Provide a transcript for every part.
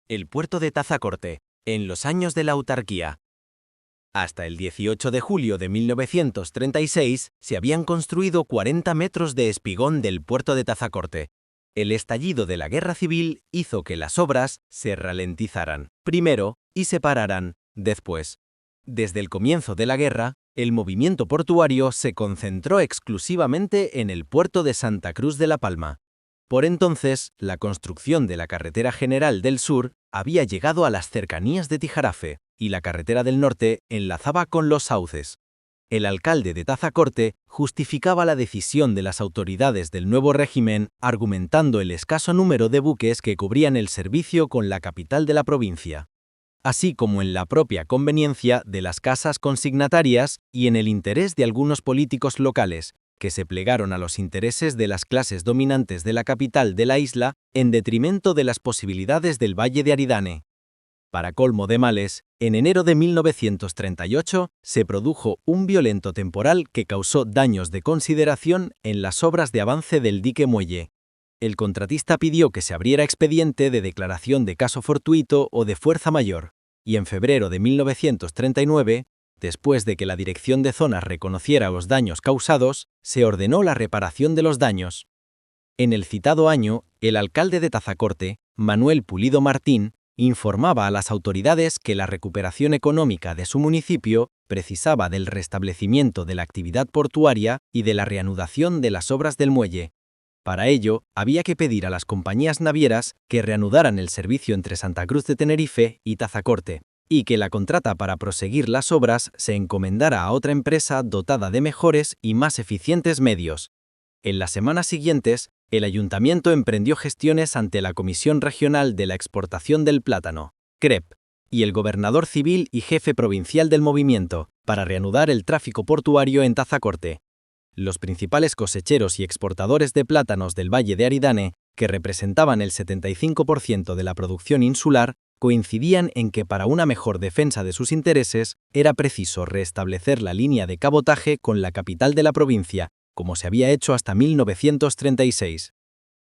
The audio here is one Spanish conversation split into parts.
El puerto de Tazacorte, en los años de la autarquía. Hasta el 18 de julio de 1936 se habían construido 40 metros de espigón del puerto de Tazacorte. El estallido de la Guerra Civil hizo que las obras se ralentizaran primero y se pararan después. Desde el comienzo de la guerra, el movimiento portuario se concentró exclusivamente en el puerto de Santa Cruz de la Palma. Por entonces, la construcción de la Carretera General del Sur había llegado a las cercanías de Tijarafe, y la Carretera del Norte enlazaba con los sauces. El alcalde de Tazacorte justificaba la decisión de las autoridades del nuevo régimen argumentando el escaso número de buques que cubrían el servicio con la capital de la provincia, así como en la propia conveniencia de las casas consignatarias y en el interés de algunos políticos locales, que se plegaron a los intereses de las clases dominantes de la capital de la isla en detrimento de las posibilidades del Valle de Aridane. Para colmo de males, en enero de 1938 se produjo un violento temporal que causó daños de consideración en las obras de avance del dique muelle. El contratista pidió que se abriera expediente de declaración de caso fortuito o de fuerza mayor, y en febrero de 1939, después de que la Dirección de Zonas reconociera los daños causados, se ordenó la reparación de los daños. En el citado año, el alcalde de Tazacorte, Manuel Pulido Martín, informaba a las autoridades que la recuperación económica de su municipio precisaba del restablecimiento de la actividad portuaria y de la reanudación de las obras del muelle. Para ello, había que pedir a las compañías navieras que reanudaran el servicio entre Santa Cruz de Tenerife y Tazacorte, y que la contrata para proseguir las obras se encomendara a otra empresa dotada de mejores y más eficientes medios. En las semanas siguientes, el ayuntamiento emprendió gestiones ante la Comisión Regional de la Exportación del Plátano, CREP, y el gobernador civil y jefe provincial del movimiento, para reanudar el tráfico portuario en Tazacorte. Los principales cosecheros y exportadores de plátanos del Valle de Aridane, que representaban el 75% de la producción insular, coincidían en que para una mejor defensa de sus intereses era preciso restablecer la línea de cabotaje con la capital de la provincia, como se había hecho hasta 1936.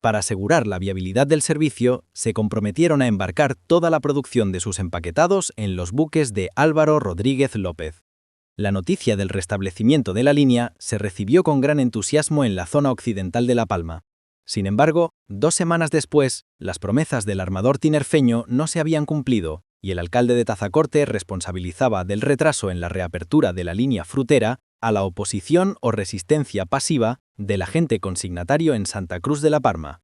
Para asegurar la viabilidad del servicio, se comprometieron a embarcar toda la producción de sus empaquetados en los buques de Álvaro Rodríguez López. La noticia del restablecimiento de la línea se recibió con gran entusiasmo en la zona occidental de La Palma. Sin embargo, 2 semanas después, las promesas del armador tinerfeño no se habían cumplido, y el alcalde de Tazacorte responsabilizaba del retraso en la reapertura de la línea frutera a la oposición o resistencia pasiva del agente consignatario en Santa Cruz de la Palma.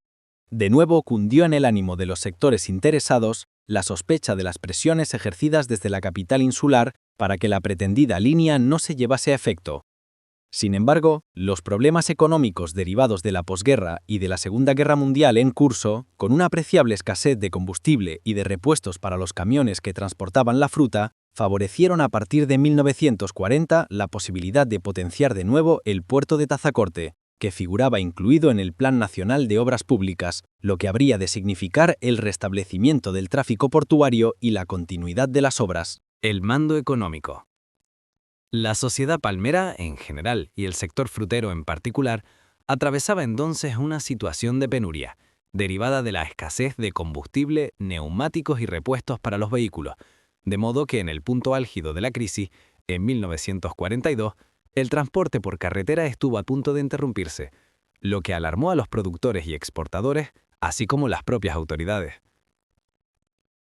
De nuevo cundió en el ánimo de los sectores interesados la sospecha de las presiones ejercidas desde la capital insular para que la pretendida línea no se llevase a efecto. Sin embargo, los problemas económicos derivados de la posguerra y de la Segunda Guerra Mundial en curso, con una apreciable escasez de combustible y de repuestos para los camiones que transportaban la fruta, favorecieron a partir de 1940 la posibilidad de potenciar de nuevo el puerto de Tazacorte, que figuraba incluido en el Plan Nacional de Obras Públicas, lo que habría de significar el restablecimiento del tráfico portuario y la continuidad de las obras. El mando económico. La sociedad palmera, en general, y el sector frutero en particular, atravesaba entonces una situación de penuria, derivada de la escasez de combustible, neumáticos y repuestos para los vehículos, de modo que en el punto álgido de la crisis, en 1942, el transporte por carretera estuvo a punto de interrumpirse, lo que alarmó a los productores y exportadores, así como las propias autoridades.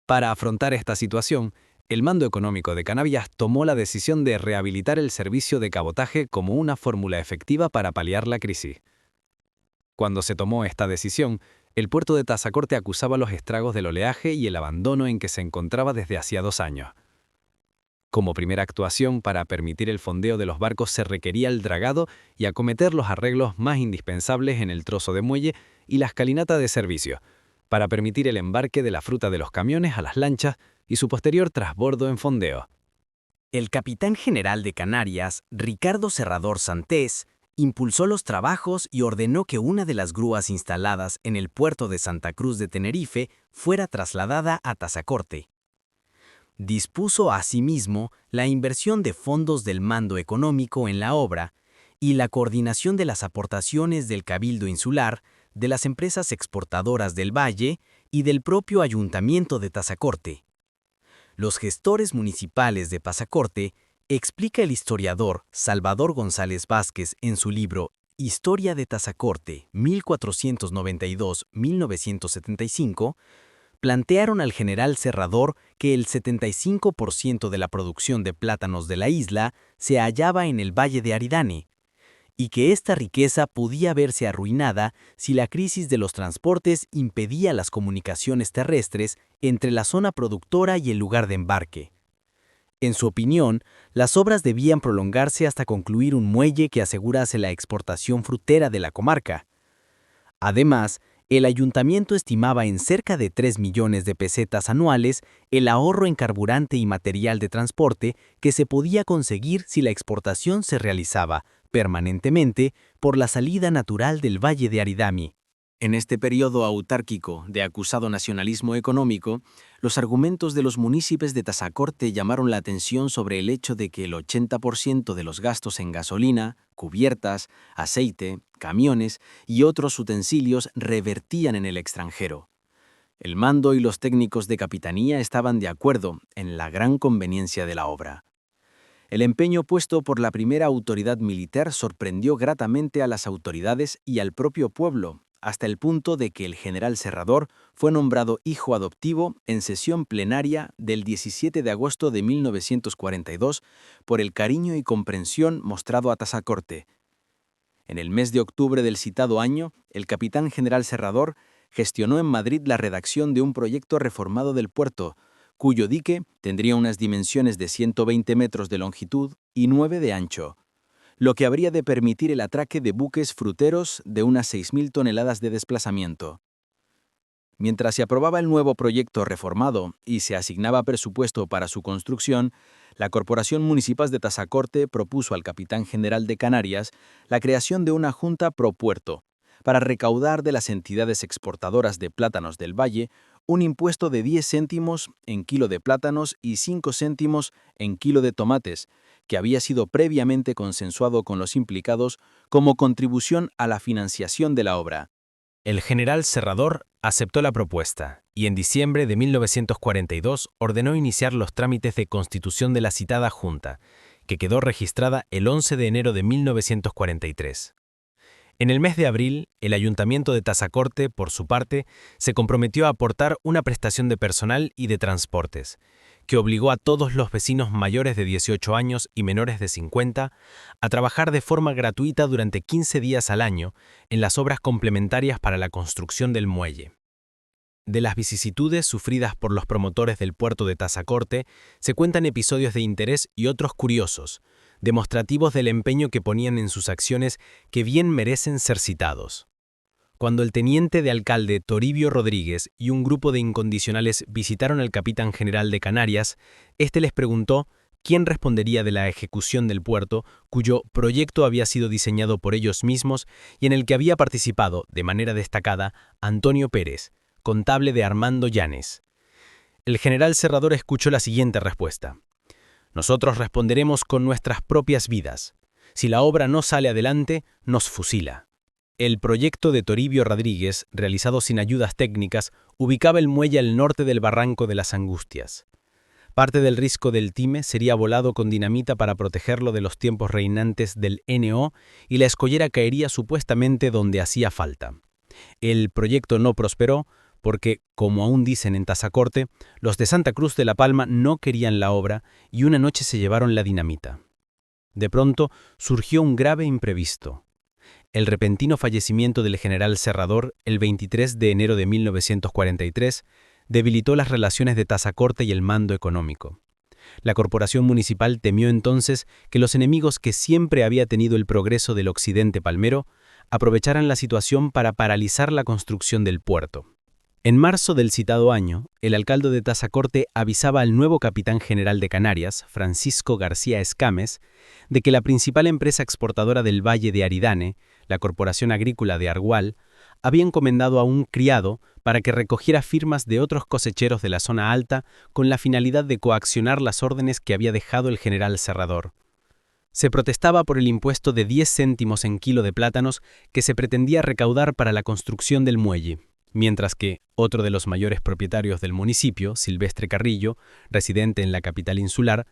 Para afrontar esta situación, el mando económico de Canarias tomó la decisión de rehabilitar el servicio de cabotaje como una fórmula efectiva para paliar la crisis. Cuando se tomó esta decisión, el puerto de Tazacorte acusaba los estragos del oleaje y el abandono en que se encontraba desde hacía 2 años. Como primera actuación para permitir el fondeo de los barcos se requería el dragado y acometer los arreglos más indispensables en el trozo de muelle y la escalinata de servicio, para permitir el embarque de la fruta de los camiones a las lanchas y su posterior trasbordo en fondeo. El capitán general de Canarias, Ricardo Serrador Santés, impulsó los trabajos y ordenó que una de las grúas instaladas en el puerto de Santa Cruz de Tenerife fuera trasladada a Tazacorte. Dispuso asimismo la inversión de fondos del mando económico en la obra y la coordinación de las aportaciones del Cabildo Insular, de las empresas exportadoras del Valle y del propio Ayuntamiento de Tazacorte. Los gestores municipales de Tazacorte, explica el historiador Salvador González Vázquez en su libro Historia de Tazacorte, 1492-1975, plantearon al general Serrador que el 75% de la producción de plátanos de la isla se hallaba en el Valle de Aridane, y que esta riqueza podía verse arruinada si la crisis de los transportes impedía las comunicaciones terrestres entre la zona productora y el lugar de embarque. En su opinión, las obras debían prolongarse hasta concluir un muelle que asegurase la exportación frutera de la comarca. Además, el ayuntamiento estimaba en cerca de 3 millones de pesetas anuales el ahorro en carburante y material de transporte que se podía conseguir si la exportación se realizaba permanentemente por la salida natural del Valle de Aridane. En este periodo autárquico de acusado nacionalismo económico, los argumentos de los municipios de Tazacorte llamaron la atención sobre el hecho de que el 80% de los gastos en gasolina, cubiertas, aceite, camiones y otros utensilios revertían en el extranjero. El mando y los técnicos de capitanía estaban de acuerdo en la gran conveniencia de la obra. El empeño puesto por la primera autoridad militar sorprendió gratamente a las autoridades y al propio pueblo, hasta el punto de que el general Serrador fue nombrado hijo adoptivo en sesión plenaria del 17 de agosto de 1942 por el cariño y comprensión mostrado a Tazacorte. En el mes de octubre del citado año, el capitán general Serrador gestionó en Madrid la redacción de un proyecto reformado del puerto, cuyo dique tendría unas dimensiones de 120 metros de longitud y 9 de ancho, lo que habría de permitir el atraque de buques fruteros de unas 6.000 toneladas de desplazamiento. Mientras se aprobaba el nuevo proyecto reformado y se asignaba presupuesto para su construcción, la Corporación Municipal de Tazacorte propuso al capitán general de Canarias la creación de una junta pro puerto, para recaudar de las entidades exportadoras de plátanos del valle un impuesto de 10 céntimos en kilo de plátanos y 5 céntimos en kilo de tomates, que había sido previamente consensuado con los implicados como contribución a la financiación de la obra. El general Serrador aceptó la propuesta y en diciembre de 1942 ordenó iniciar los trámites de constitución de la citada Junta, que quedó registrada el 11 de enero de 1943. En el mes de abril, el Ayuntamiento de Tazacorte, por su parte, se comprometió a aportar una prestación de personal y de transportes, que obligó a todos los vecinos mayores de 18 años y menores de 50 a trabajar de forma gratuita durante 15 días al año en las obras complementarias para la construcción del muelle. De las vicisitudes sufridas por los promotores del puerto de Tazacorte se cuentan episodios de interés y otros curiosos, demostrativos del empeño que ponían en sus acciones que bien merecen ser citados. Cuando el teniente de alcalde Toribio Rodríguez y un grupo de incondicionales visitaron al capitán general de Canarias, este les preguntó quién respondería de la ejecución del puerto, cuyo proyecto había sido diseñado por ellos mismos y en el que había participado, de manera destacada, Antonio Pérez, contable de Armando Llanes. El general Serrador escuchó la siguiente respuesta: «Nosotros responderemos con nuestras propias vidas. Si la obra no sale adelante, nos fusila». El proyecto de Toribio Rodríguez, realizado sin ayudas técnicas, ubicaba el muelle al norte del barranco de las Angustias. Parte del risco del Time sería volado con dinamita para protegerlo de los tiempos reinantes del NO y la escollera caería supuestamente donde hacía falta. El proyecto no prosperó porque, como aún dicen en Tazacorte, los de Santa Cruz de la Palma no querían la obra y una noche se llevaron la dinamita. De pronto surgió un grave imprevisto. El repentino fallecimiento del general Serrador, el 23 de enero de 1943, debilitó las relaciones de Tazacorte y el mando económico. La corporación municipal temió entonces que los enemigos que siempre había tenido el progreso del occidente palmero aprovecharan la situación para paralizar la construcción del puerto. En marzo del citado año, el alcalde de Tazacorte avisaba al nuevo capitán general de Canarias, Francisco García Escames, de que la principal empresa exportadora del Valle de Aridane, la Corporación Agrícola de Argual, había encomendado a un criado para que recogiera firmas de otros cosecheros de la zona alta con la finalidad de coaccionar las órdenes que había dejado el general Serrador. Se protestaba por el impuesto de 10 céntimos en kilo de plátanos que se pretendía recaudar para la construcción del muelle. mientras que otro de los mayores propietarios del municipio, Silvestre Carrillo, residente en la capital insular,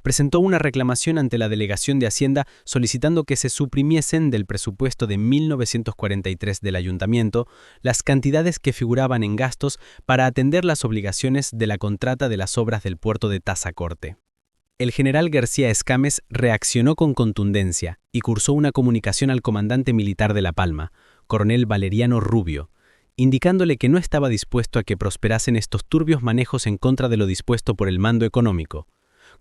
presentó una reclamación ante la Delegación de Hacienda solicitando que se suprimiesen del presupuesto de 1943 del ayuntamiento las cantidades que figuraban en gastos para atender las obligaciones de la contrata de las obras del puerto de Tazacorte. El general García Escames reaccionó con contundencia y cursó una comunicación al comandante militar de La Palma, coronel Valeriano Rubio, indicándole que no estaba dispuesto a que prosperasen estos turbios manejos en contra de lo dispuesto por el mando económico,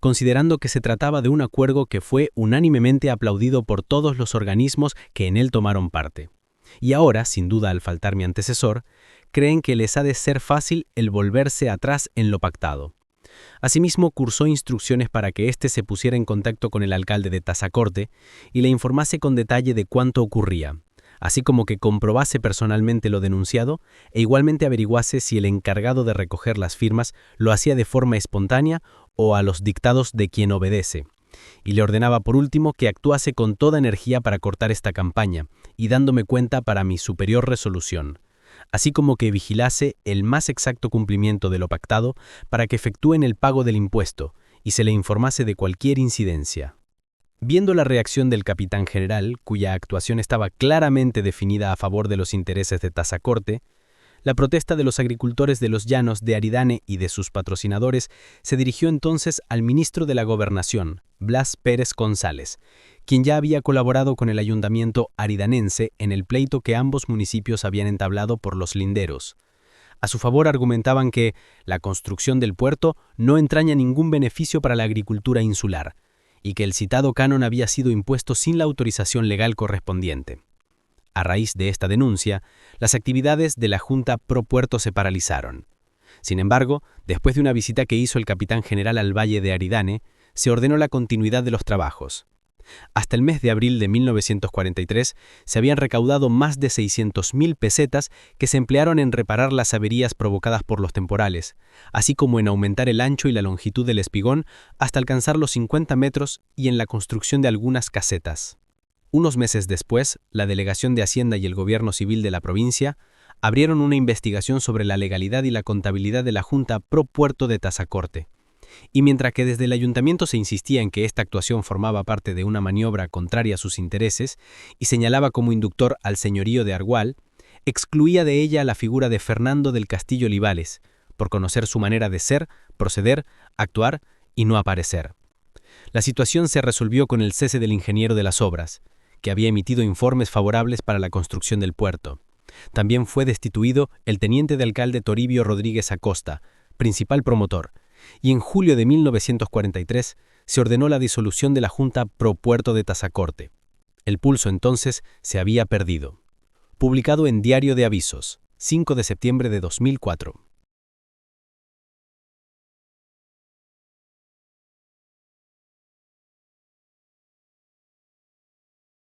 considerando que se trataba de un acuerdo que fue unánimemente aplaudido por todos los organismos que en él tomaron parte. Y ahora, sin duda al faltar mi antecesor, creen que les ha de ser fácil el volverse atrás en lo pactado. Asimismo, cursó instrucciones para que éste se pusiera en contacto con el alcalde de Tazacorte y le informase con detalle de cuánto ocurría, así como que comprobase personalmente lo denunciado e igualmente averiguase si el encargado de recoger las firmas lo hacía de forma espontánea o a los dictados de quien obedece, y le ordenaba por último que actuase con toda energía para cortar esta campaña y dándome cuenta para mi superior resolución, así como que vigilase el más exacto cumplimiento de lo pactado para que efectúen el pago del impuesto y se le informase de cualquier incidencia. Viendo la reacción del capitán general, cuya actuación estaba claramente definida a favor de los intereses de Tazacorte, la protesta de los agricultores de los llanos de Aridane y de sus patrocinadores se dirigió entonces al ministro de la Gobernación, Blas Pérez González, quien ya había colaborado con el ayuntamiento aridanense en el pleito que ambos municipios habían entablado por los linderos. A su favor argumentaban que la construcción del puerto no entraña ningún beneficio para la agricultura insular, y que el citado canon había sido impuesto sin la autorización legal correspondiente. A raíz de esta denuncia, las actividades de la Junta Pro Puerto se paralizaron. Sin embargo, después de una visita que hizo el capitán general al valle de Aridane, se ordenó la continuidad de los trabajos. Hasta el mes de abril de 1943 se habían recaudado más de 600.000 pesetas que se emplearon en reparar las averías provocadas por los temporales, así como en aumentar el ancho y la longitud del espigón hasta alcanzar los 50 metros y en la construcción de algunas casetas. Unos meses después, la Delegación de Hacienda y el Gobierno Civil de la provincia abrieron una investigación sobre la legalidad y la contabilidad de la Junta Pro Puerto de Tazacorte. Y mientras que desde el ayuntamiento se insistía en que esta actuación formaba parte de una maniobra contraria a sus intereses y señalaba como inductor al señorío de Argual, excluía de ella la figura de Fernando del Castillo Olivares, por conocer su manera de ser, proceder, actuar y no aparecer. La situación se resolvió con el cese del ingeniero de las obras, que había emitido informes favorables para la construcción del puerto. También fue destituido el teniente de alcalde Toribio Rodríguez Acosta, principal promotor, y en julio de 1943 se ordenó la disolución de la Junta Pro Puerto de Tazacorte. El pulso entonces se había perdido. Publicado en Diario de Avisos, 5 de septiembre de 2004.